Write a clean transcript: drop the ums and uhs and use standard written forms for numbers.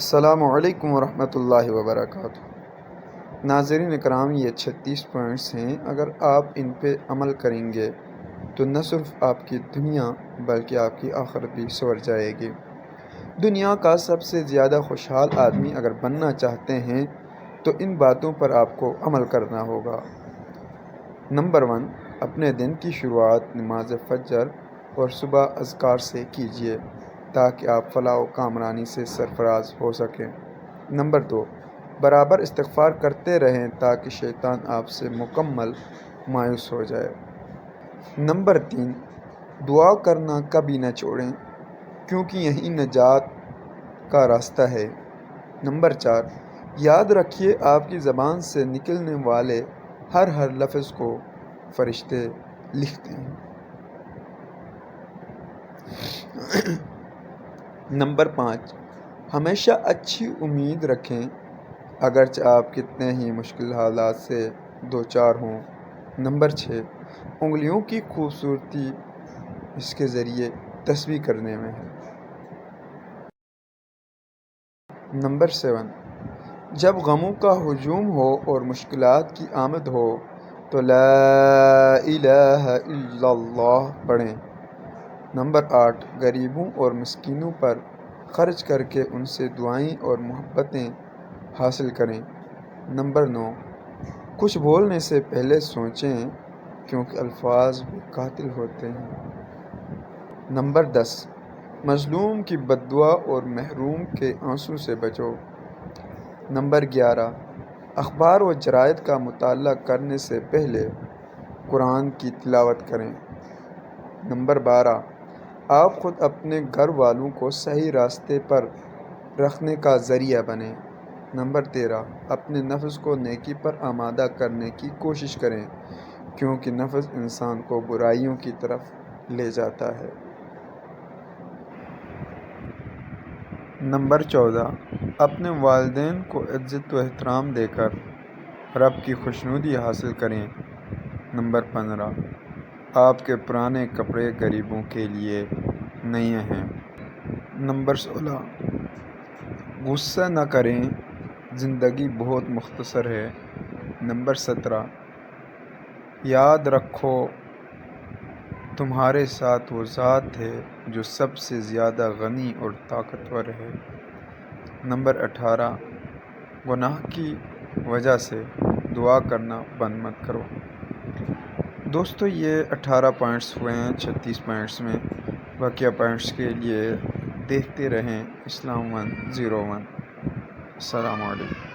السلام علیکم ورحمۃ اللہ وبرکاتہ۔ ناظرین کرام، یہ 36 پوائنٹس ہیں۔ اگر آپ ان پہ عمل کریں گے تو نہ صرف آپ کی دنیا بلکہ آپ کی آخرت بھی سنور جائے گی۔ دنیا کا سب سے زیادہ خوشحال آدمی اگر بننا چاہتے ہیں تو ان باتوں پر آپ کو عمل کرنا ہوگا۔ نمبر 1، اپنے دن کی شروعات نماز فجر اور صبح اذکار سے کیجیے تاکہ آپ فلاح و کامرانی سے سرفراز ہو سکیں۔ نمبر 2، برابر استغفار کرتے رہیں تاکہ شیطان آپ سے مکمل مایوس ہو جائے۔ نمبر 3، دعا کرنا کبھی نہ چھوڑیں کیونکہ یہی نجات کا راستہ ہے۔ نمبر 4، یاد رکھیے آپ کی زبان سے نکلنے والے ہر لفظ کو فرشتے لکھتے ہیں۔ نمبر 5، ہمیشہ اچھی امید رکھیں اگرچہ آپ کتنے ہی مشکل حالات سے دوچار ہوں۔ نمبر 6، انگلیوں کی خوبصورتی اس کے ذریعے تسبیح کرنے میں ہے۔ نمبر 7، جب غموں کا ہجوم ہو اور مشکلات کی آمد ہو تو لا الہ الا اللہ پڑھیں۔ نمبر 8، غریبوں اور مسکینوں پر خرچ کر کے ان سے دعائیں اور محبتیں حاصل کریں۔ نمبر 9، کچھ بولنے سے پہلے سوچیں کیونکہ الفاظ بھی قاتل ہوتے ہیں۔ نمبر 10، مظلوم کی بد دعا اور محروم کے آنسو سے بچو۔ نمبر 11، اخبار و جرائد کا مطالعہ کرنے سے پہلے قرآن کی تلاوت کریں۔ نمبر 12، آپ خود اپنے گھر والوں کو صحیح راستے پر رکھنے کا ذریعہ بنیں۔ نمبر 13، اپنے نفس کو نیکی پر آمادہ کرنے کی کوشش کریں کیونکہ نفس انسان کو برائیوں کی طرف لے جاتا ہے۔ نمبر 14، اپنے والدین کو عزت و احترام دے کر رب کی خوشنودی حاصل کریں۔ نمبر 15، آپ کے پرانے کپڑے غریبوں کے لیے نئے ہیں۔ نمبر 16، غصہ نہ کریں، زندگی بہت مختصر ہے۔ نمبر 17، یاد رکھو تمہارے ساتھ وہ ذات ہے جو سب سے زیادہ غنی اور طاقتور ہے۔ نمبر 18، گناہ کی وجہ سے دعا کرنا بند مت کرو۔ دوستو، یہ 18 پوائنٹس ہوئے ہیں 36 پوائنٹس میں۔ بقیہ پوائنٹس کے لیے دیکھتے رہیں اسلام 101۔ السلام علیکم۔